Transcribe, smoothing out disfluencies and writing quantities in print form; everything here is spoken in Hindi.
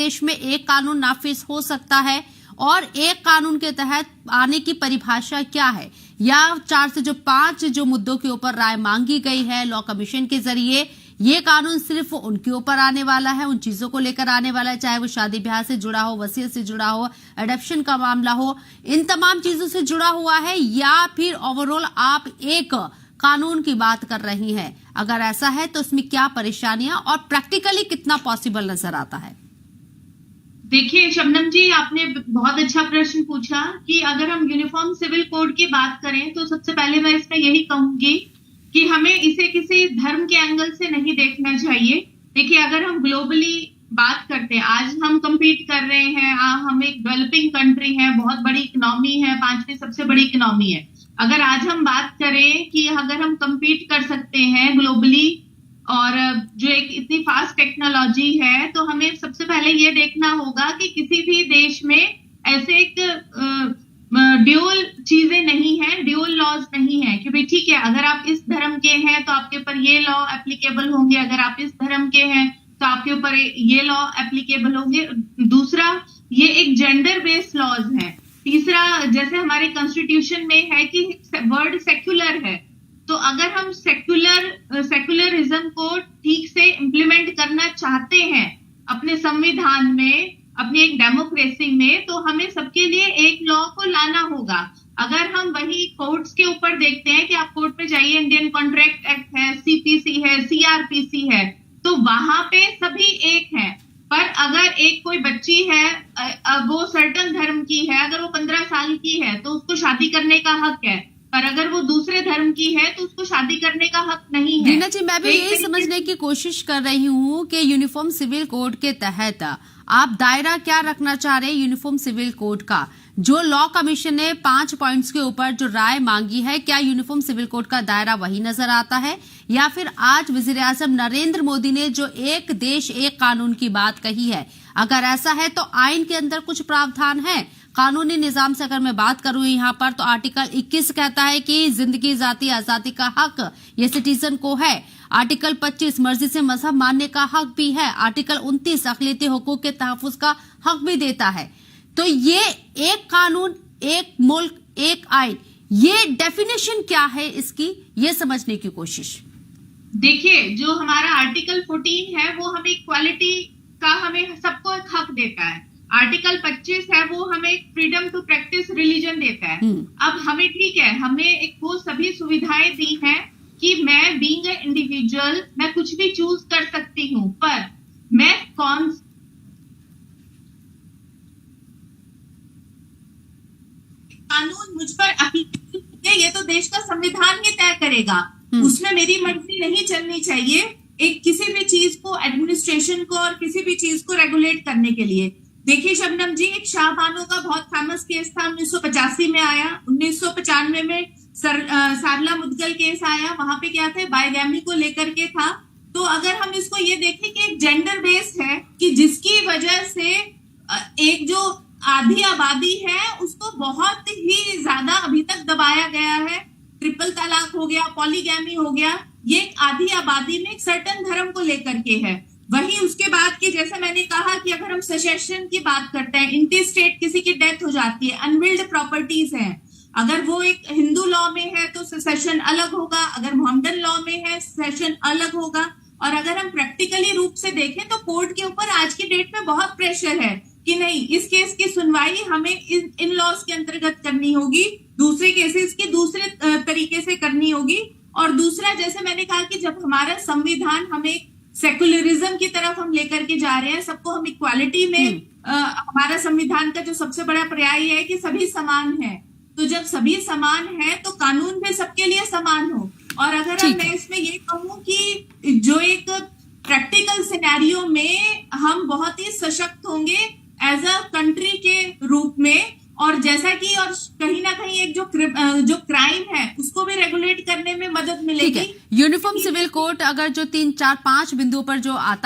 देश में एक कानून नाफिज हो सकता है और एक कानून के तहत आने की परिभाषा क्या है, या 4 से जो 5 जो मुद्दों के ऊपर राय मांगी गई है लॉ कमीशन के जरिए, ये कानून सिर्फ उनके ऊपर आने वाला है, उन चीजों को लेकर आने वाला है, चाहे वो शादी ब्याह से जुड़ा हो, वसीयत से जुड़ा हो, एडॉप्शन का मामला हो, इन तमाम चीजों से जुड़ा हुआ है, या फिर ओवरऑल आप एक कानून की बात कर रही हैं? अगर ऐसा है तो इसमें क्या परेशानियां और प्रैक्टिकली कितना पॉसिबल नजर आता है? देखिए शबनम जी, आपने बहुत अच्छा प्रश्न पूछा कि अगर हम यूनिफॉर्म सिविल कोड की बात करें तो सबसे पहले मैं इसमें यही कहूंगी कि हमें इसे किसी धर्म के एंगल से नहीं देखना चाहिए। देखिए, अगर हम ग्लोबली बात करते हैं, आज हम compete कर रहे हैं, हम एक डेवलपिंग कंट्री है, बहुत बड़ी इकोनॉमी है, 5वीं सबसे बड़ी इकोनॉमी है। अगर आज हम बात करें कि अगर हम compete कर सकते हैं ग्लोबली और जो एक इतनी फास्ट टेक्नोलॉजी है, तो हमें सबसे पहले ये देखना होगा कि किसी भी देश में ऐसे एक ड्यूअल चीजें नहीं है, ड्यूअल लॉज नहीं है कि भाई ठीक है, अगर आप इस धर्म के हैं तो आपके ऊपर ये लॉ एप्लीकेबल होंगे, अगर आप इस धर्म के हैं तो आपके ऊपर ये लॉ एप्लीकेबल होंगे। दूसरा, ये एक जेंडर बेस्ड लॉज है। तीसरा, जैसे हमारे कॉन्स्टिट्यूशन में है कि वर्ड सेक्युलर है, तो अगर हम सेक्युलरिज्म को ठीक से इम्प्लीमेंट करना चाहते हैं अपने संविधान में, अपनी एक डेमोक्रेसी में, तो हमें सबके लिए एक लॉ को लाना होगा। अगर हम वही कोर्ट्स के ऊपर देखते हैं कि आप कोर्ट में जाइए, इंडियन कॉन्ट्रैक्ट एक्ट है, सीपीसी है, सीआरपीसी है, तो वहां पे सभी एक हैं। पर अगर एक कोई बच्ची है, वो सर्टन धर्म की है, अगर वो 15 साल की है तो उसको शादी करने का हक है, पर अगर वो दूसरे धर्म की है तो उसको शादी करने का हक नहीं है। रीना जी, मैं भी यही समझने की कोशिश कर रही हूँ कि यूनिफॉर्म सिविल कोड के तहत आप दायरा क्या रखना चाह रहे हैं यूनिफॉर्म सिविल कोड का? जो लॉ कमीशन ने 5 पॉइंट्स के ऊपर जो राय मांगी है, क्या यूनिफॉर्म सिविल कोड का दायरा वही नजर आता है, या फिर आज वजीर आजम नरेंद्र मोदी ने जो एक देश एक कानून की बात कही है, अगर ऐसा है तो आइन के अंदर कुछ प्रावधान है? कानूनी निजाम से अगर मैं बात करूं यहाँ पर, तो आर्टिकल 21 कहता है कि जिंदगी, जाति, आजादी का हक ये सिटीजन को है। आर्टिकल 25 मर्जी से मजहब मानने का हक भी है। आर्टिकल 29 अक़लियती हुकूक के तहफ़्फ़ुज़ का हक भी देता है। तो ये एक कानून, एक मुल्क, एक आइन, ये डेफिनेशन क्या है इसकी, ये समझने की कोशिश। देखिए, जो हमारा आर्टिकल 14 है वो हमें इक्वालिटी का, हमें सबको एक हक देता है। आर्टिकल 25 है वो हमें फ्रीडम टू प्रैक्टिस रिलीजन देता है। अब हमें ठीक है, हमें एक वो सभी सुविधाएं दी हैं कि मैं बीइंग ए इंडिविजुअल मैं कुछ भी चूज कर सकती हूँ, पर मैं कौन कानून मुझ पर अप्लाई, ये तो देश का संविधान ही तय करेगा। उसमें मेरी मर्जी नहीं चलनी चाहिए एक किसी भी चीज को, एडमिनिस्ट्रेशन को और किसी भी चीज को रेगुलेट करने के लिए। देखिए शबनम जी, एक शाहबानो का बहुत फेमस केस था, 1985 में आया। 1995 में सारला मुदगल केस आया, वहां पे क्या थे, बायगैमी को लेकर के था। तो अगर हम इसको ये देखें कि एक जेंडर बेस्ड है कि जिसकी वजह से एक जो आधी आबादी है उसको बहुत ही ज्यादा अभी तक दबाया गया है। ट्रिपल तलाक हो गया, पॉलीगैमी हो गया, ये एक आधी आबादी में एक सर्टन धर्म को लेकर के है। वही उसके बाद की, जैसे मैंने कहा कि अगर हम सेसेशन की बात करते हैं, इंटी स्टेट किसी की डेथ हो जाती है, अनविल्ड प्रॉपर्टीज हैं, अगर वो एक हिंदू लॉ में है तो सेसेशन अलग होगा, अगर मोहम्मदन लॉ में है सेसेशन अलग होगा। और अगर हम प्रैक्टिकली रूप से देखें तो कोर्ट के ऊपर आज की डेट में बहुत प्रेशर है कि नहीं, इस केस की सुनवाई हमें इन लॉज के अंतर्गत करनी होगी, दूसरे केसेस की दूसरे तरीके से करनी होगी। और दूसरा, जैसे मैंने कहा कि जब हमारा संविधान हमें सेकुलरिज्म की तरफ हम लेकर के जा रहे हैं, सबको हम इक्वालिटी में, हमारा संविधान का जो सबसे बड़ा पर्याय है कि सभी समान है। तो जब सभी समान है तो कानून भी सबके लिए समान हो। और अगर मैं इसमें ये कहूँ कि जो एक प्रैक्टिकल सिनेरियो में हम बहुत ही सशक्त होंगे एज अ कंट्री के रूप में, और जैसा कि और कहीं ना कहीं एक जो क्राइम है उसको भी रेगुलेट करने में मदद मिलेगी। यूनिफॉर्म सिविल कोड अगर जो 3, 4, 5 बिंदुओं पर जो आता